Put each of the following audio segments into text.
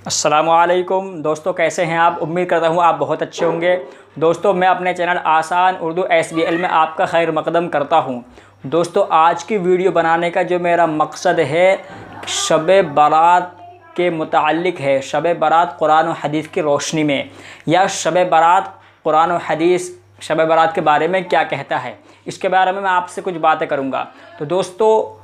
السلام علیکم دوستو، کیسے ہیں آپ؟ امید کرتا ہوں آپ بہت اچھے ہوں گے۔ دوستو، میں اپنے چینل آسان اردو SBL میں آپ کا خیر مقدم کرتا ہوں۔ دوستو، آج کی ویڈیو بنانے کا جو میرا مقصد ہے شب برات کے متعلق ہے۔ شب برات قرآن و حدیث کی روشنی میں، یا شب برات قرآن و حدیث شب برات کے بارے میں کیا کہتا ہے، اس کے بارے میں آپ سے کچھ باتیں کروں گا۔ تو دوستو،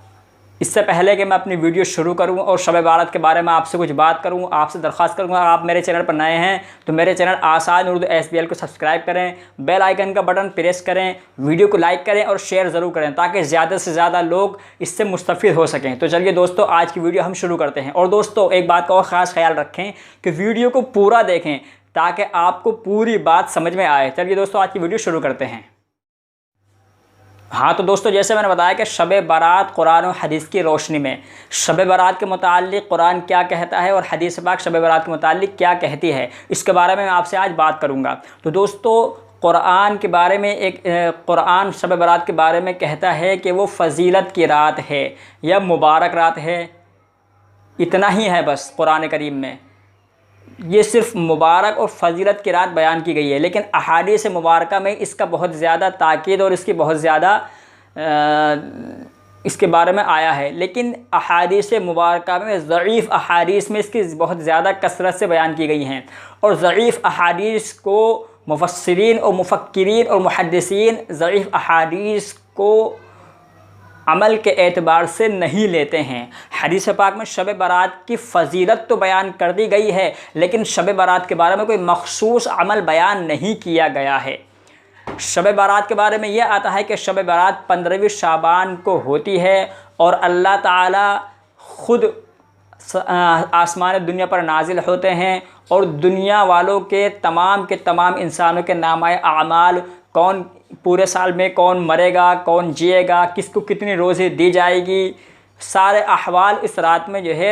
اس سے پہلے کہ میں اپنی ویڈیو شروع کروں اور شب برات کے بارے میں آپ سے کچھ بات کروں، آپ سے درخواست کروں گا، آپ میرے چینل پر نئے ہیں تو میرے چینل آسان اردو SBL کو سبسکرائب کریں، بیل آئیکن کا بٹن پریس کریں، ویڈیو کو لائک کریں اور شیئر ضرور کریں تاکہ زیادہ سے زیادہ لوگ اس سے مستفید ہو سکیں۔ تو چلیے دوستو، آج کی ویڈیو ہم شروع کرتے ہیں۔ اور دوستو، ایک بات کا اور خاص خیال رکھیں کہ ویڈیو کو پورا دیکھیں تاکہ آپ کو پوری بات سمجھ میں آئے۔ چلیے دوستو، آج کی ویڈیو شروع کرتے ہیں۔ ہاں تو دوستو، جیسے میں نے بتایا کہ شب برات قرآن و حدیث کی روشنی میں، شب برات کے متعلق قرآن کیا کہتا ہے اور حدیث پاک شب برات کے متعلق کیا کہتی ہے، اس کے بارے میں آپ سے آج بات کروں گا۔ تو دوستو، قرآن کے بارے میں قرآن شب برات کے بارے میں کہتا ہے کہ وہ فضیلت کی رات ہے یا مبارک رات ہے۔ اتنا ہی ہے بس قرآن کریم میں، یہ صرف مبارک اور فضیلت کی رات بیان کی گئی ہے، لیکن احادیث مبارکہ میں اس کا بہت زیادہ تاکید اور اس کی بہت زیادہ اس کے بارے میں آیا ہے۔ لیکن احادیث مبارکہ میں ضعیف احادیث میں اس کی بہت زیادہ کثرت سے بیان کی گئی ہیں، اور ضعیف احادیث کو مفسرین اور مفکرین اور محدثین ضعیف احادیث کو عمل کے اعتبار سے نہیں لیتے ہیں۔ حدیث پاک میں شب برات کی فضیلت تو بیان کر دی گئی ہے، لیکن شب برات کے بارے میں کوئی مخصوص عمل بیان نہیں کیا گیا ہے۔ شب برات کے بارے میں یہ آتا ہے کہ شب برات 15ویں شعبان کو ہوتی ہے، اور اللہ تعالی خود آسمان دنیا پر نازل ہوتے ہیں، اور دنیا والوں کے تمام انسانوں کے نامۂ اعمال، کون پورے سال میں کون مرے گا، کون جیے گا، کس کو کتنی روزی دی جائے گی، سارے احوال اس رات میں جو ہے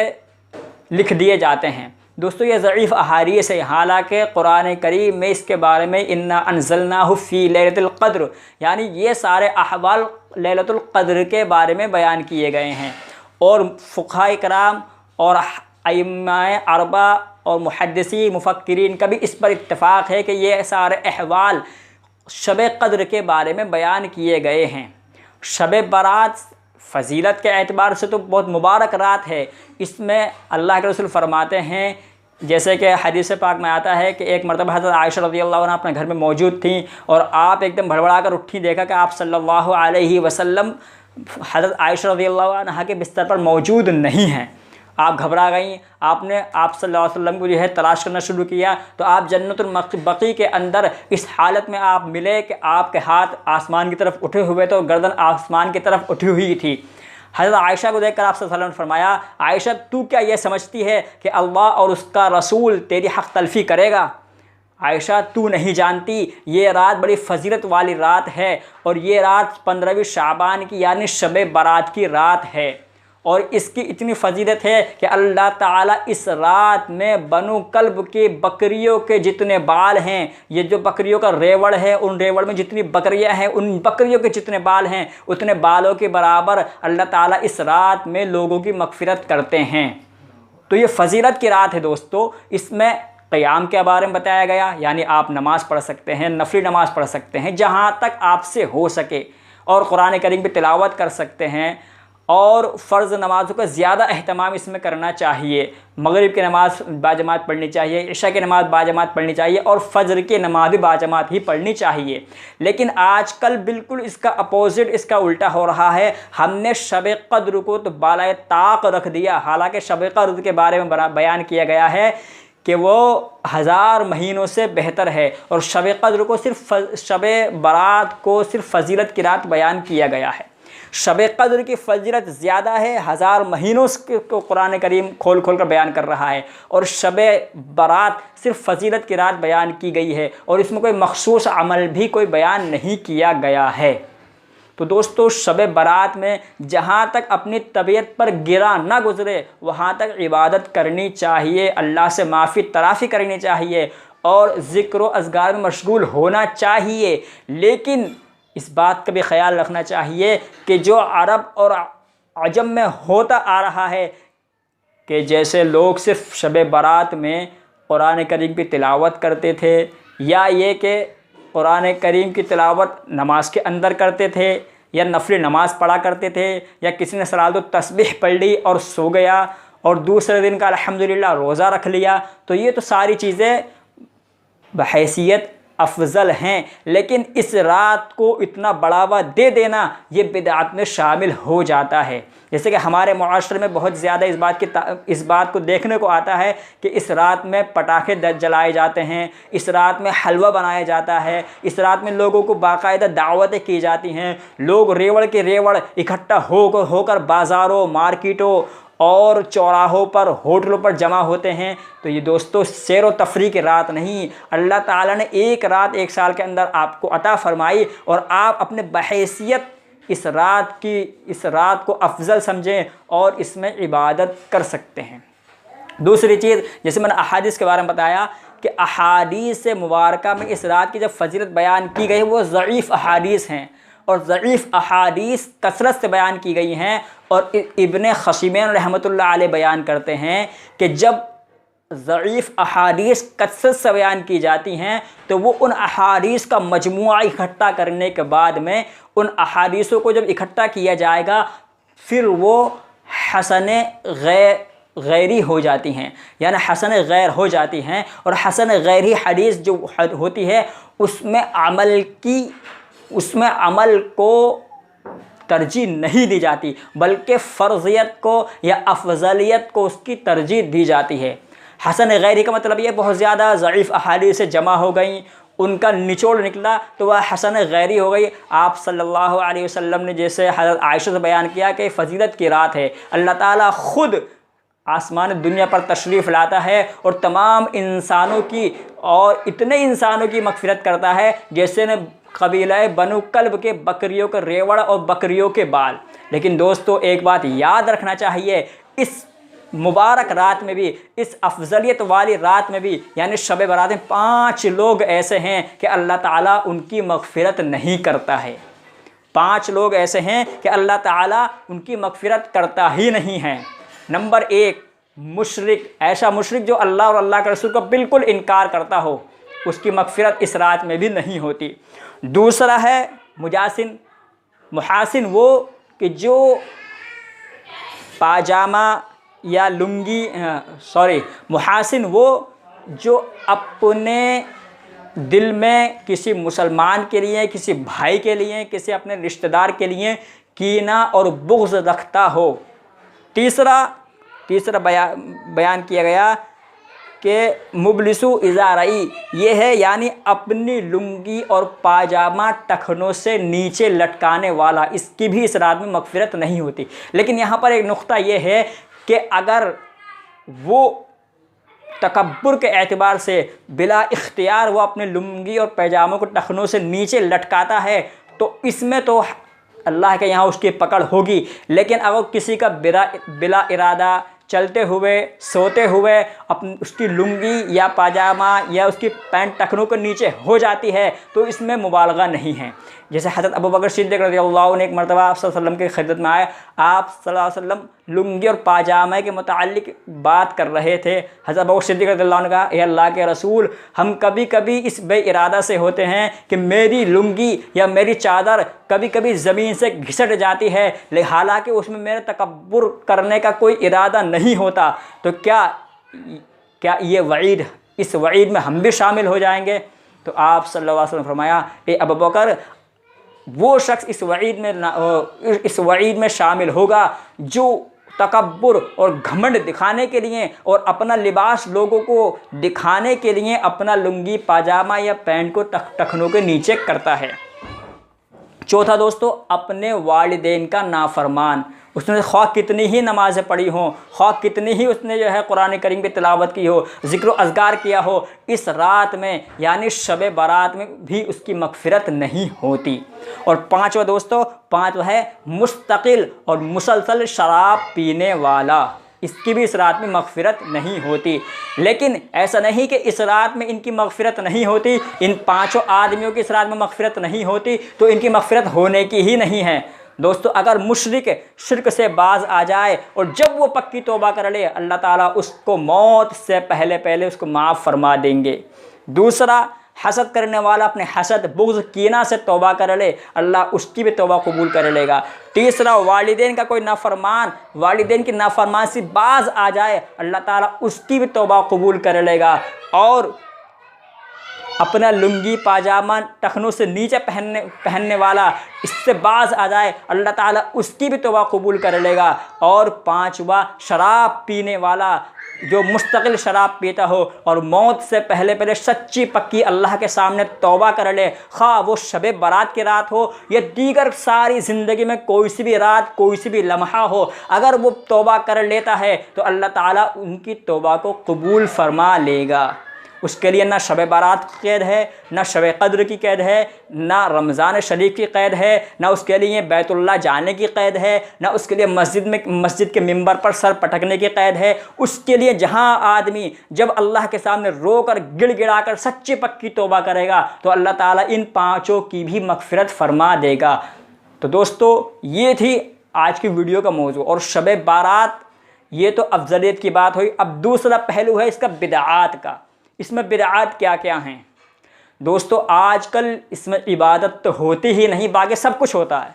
لکھ دیے جاتے ہیں۔ دوستو، یہ ضعیف احادیث ہے، حالانکہ قرآن کریم میں اس کے بارے میں انا انزلناہ فی لیلۃ القدر، یعنی یہ سارے احوال لیلۃ القدر کے بارے میں بیان کیے گئے ہیں، اور فقہاء کرام اور ائمہ اربعہ اور محدثین مفکرین کا بھی اس پر اتفاق ہے کہ یہ سارے احوال شب قدر کے بارے میں بیان کیے گئے ہیں۔ شب برات فضیلت کے اعتبار سے تو بہت مبارک رات ہے۔ اس میں اللہ کے رسول فرماتے ہیں، جیسے کہ حدیث پاک میں آتا ہے کہ ایک مرتبہ حضرت عائشہ رضی اللہ عنہ اپنے گھر میں موجود تھیں، اور آپ ایک دم بڑبڑا کر اٹھی، دیکھا کہ آپ صلی اللہ علیہ وسلم حضرت عائشہ رضی اللہ عنہ کے بستر پر موجود نہیں ہیں۔ آپ گھبرا گئیں، آپ نے صلی اللہ علیہ وسلم کو جو ہے تلاش کرنا شروع کیا، تو آپ جنت البقیع کے اندر اس حالت میں آپ ملے کہ آپ کے ہاتھ آسمان کی طرف اٹھے ہوئے تو گردن آسمان کی طرف اٹھی ہوئی تھی۔ حضرت عائشہ کو دیکھ کر آپ صلی اللہ علیہ وسلم نے فرمایا، عائشہ تو کیا یہ سمجھتی ہے کہ اللہ اور اس کا رسول تیری حق تلفی کرے گا؟ عائشہ تو نہیں جانتی، یہ رات بڑی فضیلت والی رات ہے، اور یہ رات 15ویں شعبان کی یعنی شب برات کی رات ہے، اور اس کی اتنی فضیلت ہے کہ اللہ تعالیٰ اس رات میں بنو کلب کی بکریوں کے جتنے بال ہیں، یہ جو بکریوں کا ریوڑ ہے، ان ریوڑ میں جتنی بکریاں ہیں، ان بکریوں کے جتنے بال ہیں، اتنے بالوں کے برابر اللہ تعالیٰ اس رات میں لوگوں کی مغفرت کرتے ہیں۔ تو یہ فضیلت کی رات ہے دوستو۔ اس میں قیام کے بارے میں بتایا گیا، یعنی آپ نماز پڑھ سکتے ہیں، نفلی نماز پڑھ سکتے ہیں جہاں تک آپ سے ہو سکے، اور قرآن کریم کی تلاوت کر سکتے ہیں، اور فرض نمازوں کا زیادہ اہتمام اس میں کرنا چاہیے۔ مغرب کی نماز باجماعت پڑھنی چاہیے، عشاء کی نماز باجماعت پڑھنی چاہیے، اور فجر کی نماز بھی باجماعت ہی پڑھنی چاہیے۔ لیکن آج کل بالکل اس کا اپوزٹ، اس کا الٹا ہو رہا ہے۔ ہم نے شب قدر کو تو بالائے طاق رکھ دیا، حالانکہ شب قدر کے بارے میں بیان کیا گیا ہے کہ وہ 1000 مہینوں سے بہتر ہے، اور شب قدر کو شب برات کو صرف فضیلت کی رات بیان کیا گیا ہے۔ شب قدر کی فضیلت زیادہ ہے، 1000 مہینوں کو قرآن کریم کھول کھول کر بیان کر رہا ہے، اور شب برات صرف فضیلت کی رات بیان کی گئی ہے، اور اس میں کوئی مخصوص عمل بھی کوئی بیان نہیں کیا گیا ہے۔ تو دوستو، شب برات میں جہاں تک اپنی طبیعت پر گرا نہ گزرے وہاں تک عبادت کرنی چاہیے، اللہ سے معافی تلافی کرنی چاہیے، اور ذکر و اذکار میں مشغول ہونا چاہیے۔ لیکن اس بات کا بھی خیال رکھنا چاہیے کہ جو عرب اور عجم میں ہوتا آ رہا ہے کہ جیسے لوگ صرف شب برات میں قرآن کریم کی تلاوت کرتے تھے، یا یہ کہ قرآن کریم کی تلاوت نماز کے اندر کرتے تھے، یا نفل نماز پڑھا کرتے تھے، یا کسی نے صلاۃ التسبیح پڑھ لی اور سو گیا اور دوسرے دن کا الحمدللہ روزہ رکھ لیا، تو یہ تو ساری چیزیں بحیثیت افضل ہیں، لیکن اس رات کو اتنا بڑھاوا دے دینا یہ بدعت میں شامل ہو جاتا ہے۔ جیسے کہ ہمارے معاشرے میں بہت زیادہ اس بات کو دیکھنے کو آتا ہے کہ اس رات میں پٹاخے جلائے جاتے ہیں، اس رات میں حلوہ بنایا جاتا ہے، اس رات میں لوگوں کو باقاعدہ دعوتیں کی جاتی ہیں، لوگ ریوڑ کے ریوڑ اکٹھا ہو کر بازاروں، مارکیٹوں اور چوراہوں پر، ہوٹلوں پر جمع ہوتے ہیں۔ تو یہ دوستو سیر و تفریح کی رات نہیں، اللہ تعالیٰ نے ایک رات ایک سال کے اندر آپ کو عطا فرمائی، اور آپ اپنے بحیثیت اس رات کو افضل سمجھیں اور اس میں عبادت کر سکتے ہیں۔ دوسری چیز، جیسے میں نے احادیث کے بارے میں بتایا کہ احادیث مبارکہ میں اس رات کی جب فضیلت بیان کی گئی وہ ضعیف احادیث ہیں، اور ضعیف احادیث کثرت سے بیان کی گئی ہیں، اور ابن خصیمین رحمۃ اللہ علیہ بیان کرتے ہیں کہ جب ضعیف احادیث کثرت سے بیان کی جاتی ہیں تو وہ ان احادیث کا مجموعہ اکٹھا کرنے کے بعد میں ان احادیثوں کو جب اکٹھا کیا جائے گا پھر وہ حسن غیری ہو جاتی ہیں، یعنی حسن غیر ہو جاتی ہیں، اور حسن غیری حدیث جو ہوتی ہے اس میں عمل کو ترجیح نہیں دی جاتی، بلکہ فرضیت کو یا افضلیت کو اس کی ترجیح دی جاتی ہے۔ حسن غیری کا مطلب یہ بہت زیادہ ضعیف احادیث جمع ہو گئیں، ان کا نچوڑ نکلا تو وہ حسن غیری ہو گئی۔ آپ صلی اللہ علیہ وسلم نے جیسے حضرت عائشہ سے بیان کیا کہ فضیلت کی رات ہے، اللہ تعالیٰ خود آسمان دنیا پر تشریف لاتا ہے اور تمام انسانوں کی اور اتنے انسانوں کی مغفرت کرتا ہے جیسے نے قبیلہ بنو کلب کے بکریوں کے ریوڑ اور بکریوں کے بال۔ لیکن دوستو ایک بات یاد رکھنا چاہیے، اس مبارک رات میں بھی، اس افضلیت والی رات میں بھی، یعنی شب برات میں 5 لوگ ایسے ہیں کہ اللہ تعالیٰ ان کی مغفرت نہیں کرتا ہے۔ 5 لوگ ایسے ہیں کہ اللہ تعالیٰ ان کی مغفرت کرتا ہی نہیں ہے۔ نمبر 1، مشرک، ایسا مشرک جو اللہ اور اللہ کے رسول کا بالکل انکار کرتا ہو، اس کی مغفرت اس رات میں بھی نہیں ہوتی۔ دوسرا ہے محاسن، وہ کہ جو پاجامہ یا لنگی محاسن وہ جو اپنے دل میں کسی مسلمان کے لیے، کسی بھائی کے لیے، کسی اپنے رشتہ دار کے لیے کینہ اور بغض رکھتا ہو۔ تیسرا بیان کیا گیا کہ مبلسو اذا رئی، یہ ہے یعنی اپنی لنگی اور پاجامہ ٹخنوں سے نیچے لٹکانے والا، اس کی بھی اس رات میں مغفرت نہیں ہوتی۔ لیکن یہاں پر ایک نقطہ یہ ہے کہ اگر وہ تکبر کے اعتبار سے بلا اختیار وہ اپنے لنگی اور پیجاموں کو ٹخنوں سے نیچے لٹکاتا ہے تو اس میں تو اللہ کے یہاں اس کی پکڑ ہوگی، لیکن اگر کسی کا بلا ارادہ چلتے ہوئے، سوتے ہوئے اس کی لنگی یا پاجامہ یا اس کی پینٹ ٹخنوں کے نیچے ہو جاتی ہے تو اس میں مبالغہ نہیں ہے۔ جیسے حضرت ابوبکر صدیق رضی اللہ عنہ ایک مرتبہ آپ صلی اللہ علیہ وسلم کی خدمت میں آئے، آپ صلی اللہ علیہ وسلم لنگی اور پاجامہ کے متعلق بات کر رہے تھے۔ حضرت ابوبکر صدیق رضی اللہ عنہ نے کہا، اے اللہ کے رسول، ہم کبھی کبھی اس بے ارادہ سے ہوتے ہیں کہ میری لنگی یا میری چادر کبھی کبھی زمین سے گھسٹ جاتی ہے، حالانکہ اس میں میرے تکبر کرنے کا کوئی ارادہ نہیں ہوتا، تو کیا یہ وعید، اس وعید میں ہم بھی شامل ہو جائیں گے؟ تو آپ صلی اللہ علیہ وسلم نے فرمایا، اے ابوبکر، وہ شخص اس وعید میں شامل ہوگا جو تکبر اور گھمنڈ دکھانے کے لیے اور اپنا لباس لوگوں کو دکھانے کے لیے اپنا لنگی، پاجامہ یا پینٹ کو ٹخنوں کے نیچے کرتا ہے۔ چوتھا دوستو، اپنے والدین کا نافرمان، اس نے خواہ کتنی ہی نمازیں پڑھی ہوں، خواہ کتنی ہی اس نے قرآن کریم کی تلاوت کی ہو، ذکر و اذکار کیا ہو، اس رات میں یعنی شب برات میں بھی اس کی مغفرت نہیں ہوتی۔ اور پانچواں دوستو، ہے مستقل اور مسلسل شراب پینے والا، اس کی بھی اس رات میں مغفرت نہیں ہوتی۔ لیکن ایسا نہیں کہ اس رات میں ان کی مغفرت نہیں ہوتی، ان 5 آدمیوں کی اس رات میں مغفرت نہیں ہوتی تو ان کی مغفرت ہونے کی ہی نہیں ہے۔ دوستو اگر مشرک شرک سے باز آ جائے اور جب وہ پکی توبہ کر لے، اللہ تعالیٰ اس کو موت سے پہلے اس کو معاف فرما دیں گے۔ دوسرا، حسد کرنے والا اپنے حسد، بغض، کینہ سے توبہ کر لے، اللہ اس کی بھی توبہ قبول کر لے گا۔ تیسرا، والدین کا کوئی نافرمان والدین کی نافرمانی سے باز آ جائے، اللہ تعالیٰ اس کی بھی توبہ قبول کر لے گا۔ اور اپنا لنگی پاجامہ ٹخنوں سے نیچے پہننے والا، اس سے باز آ جائے، اللہ تعالیٰ اس کی بھی توبہ قبول کر لے گا۔ اور پانچواں، شراب پینے والا جو مستقل شراب پیتا ہو اور موت سے پہلے سچی پکی اللہ کے سامنے توبہ کر لے، خواہ وہ شب برات کی رات ہو یا دیگر ساری زندگی میں کوئی سی بھی رات، کوئی سی بھی لمحہ ہو، اگر وہ توبہ کر لیتا ہے تو اللہ تعالیٰ ان کی توبہ کو قبول فرما لے گا۔ اس کے لیے نہ شب برات کی قید ہے، نہ شب قدر کی قید ہے، نہ رمضان شریف کی قید ہے، نہ اس کے لیے بیت اللہ جانے کی قید ہے، نہ اس کے لیے مسجد کے ممبر پر سر پٹکنے کی قید ہے۔ اس کے لیے جہاں آدمی جب اللہ کے سامنے رو کر گڑ گڑا کر سچی پکی توبہ کرے گا تو اللہ تعالیٰ ان پانچوں کی بھی مغفرت فرما دے گا۔ تو دوستو یہ تھی آج کی ویڈیو کا موضوع، اور شب بارات یہ تو افضلیت کی بات ہوئی۔ اب دوسرا پہلو ہے اس کا بدعات کا۔ اس میں بدعات کیا کیا ہیں؟ دوستو آج کل اس میں عبادت تو ہوتی ہی نہیں، باقی سب کچھ ہوتا ہے۔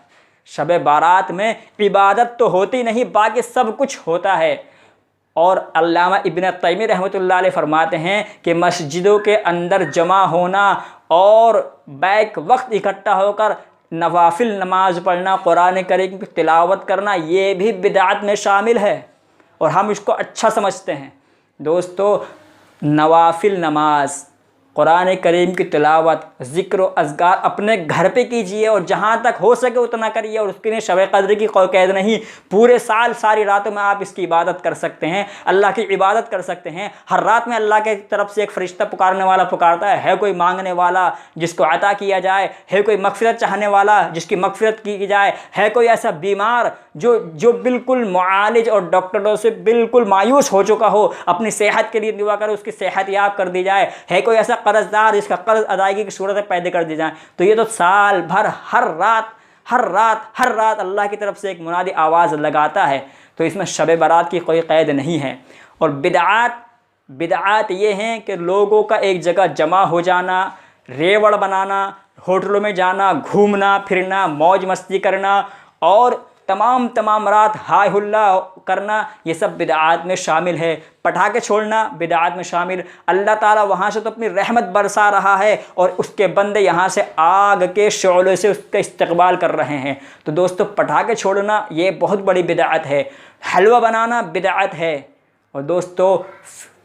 شب بارات میں عبادت تو ہوتی نہیں، باقی سب کچھ ہوتا ہے۔ اور علامہ ابن تیمیہ رحمۃ اللہ علیہ فرماتے ہیں کہ مسجدوں کے اندر جمع ہونا اور بیک وقت اکٹھا ہو کر نوافل نماز پڑھنا، قرآن کریم کی تلاوت کرنا، یہ بھی بدعت میں شامل ہے اور ہم اس کو اچھا سمجھتے ہیں۔ دوستو نوافل نماز، قرآن کریم کی تلاوت، ذکر و اذکار اپنے گھر پہ کیجئے اور جہاں تک ہو سکے اتنا کریے، اور اس کے لیے شب قدر کی کوئی قید نہیں۔ پورے سال ساری راتوں میں آپ اس کی عبادت کر سکتے ہیں، اللہ کی عبادت کر سکتے ہیں۔ ہر رات میں اللہ کی طرف سے ایک فرشتہ پکارنے والا پکارتا ہے کوئی مانگنے والا جس کو عطا کیا جائے، ہے کوئی مغفرت چاہنے والا جس کی مغفرت کی جائے، ہے کوئی ایسا بیمار جو بالکل معالج اور ڈاکٹروں سے بالکل مایوس ہو چکا ہو، اپنی صحت کے لیے دعا کرے اس کی صحت یاب کر دی جائے، ہے کوئی ایسا قرض دار جس کا قرض ادائیگی کی صورت پیدا کر دی جائیں۔ تو یہ تو سال بھر ہر رات اللہ کی طرف سے ایک منادی آواز لگاتا ہے۔ تو اس میں شب برات کی کوئی قید نہیں ہے۔ اور بدعات یہ ہیں کہ لوگوں کا ایک جگہ جمع ہو جانا، ریوڑ بنانا، ہوٹلوں میں جانا، گھومنا پھرنا، موج مستی کرنا اور تمام رات ہائے ہلا کرنا، یہ سب بدعات میں شامل ہے۔ پٹاخے چھوڑنا بدعات میں شامل۔ اللہ تعالیٰ وہاں سے تو اپنی رحمت برسا رہا ہے اور اس کے بندے یہاں سے آگ کے شعلے سے اس کا استقبال کر رہے ہیں۔ تو دوستو پٹاخے چھوڑنا یہ بہت بڑی بدعت ہے۔ حلوہ بنانا بدعت ہے۔ اور دوستو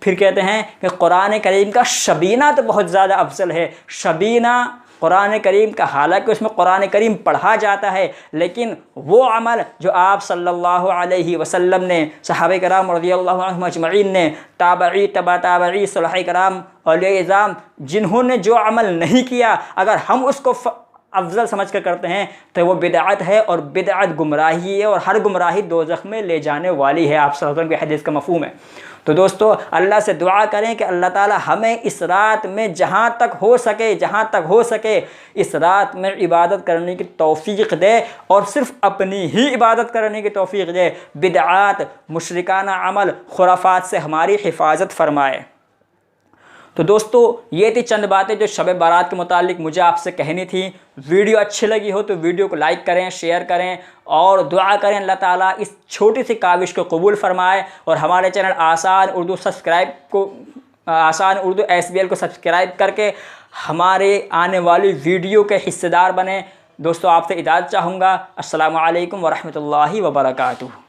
پھر کہتے ہیں کہ قرآن کریم کا شبینہ تو بہت زیادہ افضل ہے۔ شبینہ قرآن کریم کا، حالانکہ اس میں قرآن کریم پڑھا جاتا ہے، لیکن وہ عمل جو آپ صلی اللہ علیہ وسلم نے، صحابہ کرام رضی اللہ عنہم اجمعین نے، تابعی تبع تابعی، صحابہ کرام اولیاء اعظام جنہوں نے جو عمل نہیں کیا، اگر ہم اس کو افضل سمجھ کر کرتے ہیں تو وہ بدعت ہے، اور بدعت گمراہی ہے، اور ہر گمراہی دوزخ میں لے جانے والی ہے۔ آپ صلی اللہ علیہ وسلم کی حدیث کا مفہوم ہے۔ تو دوستو اللہ سے دعا کریں کہ اللہ تعالی ہمیں اس رات میں جہاں تک ہو سکے اس رات میں عبادت کرنے کی توفیق دے، اور صرف اپنی ہی عبادت کرنے کی توفیق دے۔ بدعات، مشرکانہ عمل، خرافات سے ہماری حفاظت فرمائے۔ تو دوستو یہ تھی چند باتیں جو شب بارات کے متعلق مجھے آپ سے کہنی تھی۔ ویڈیو اچھی لگی ہو تو ویڈیو کو لائک کریں، شیئر کریں اور دعا کریں اللہ تعالیٰ اس چھوٹی سی کاوش کو قبول فرمائے، اور ہمارے چینل آسان اردو SBL کو سبسکرائب کر کے ہمارے آنے والی ویڈیو کے حصے دار بنیں۔ دوستو آپ سے اجازت چاہوں گا۔ السلام علیکم ورحمۃ اللہ وبرکاتہ۔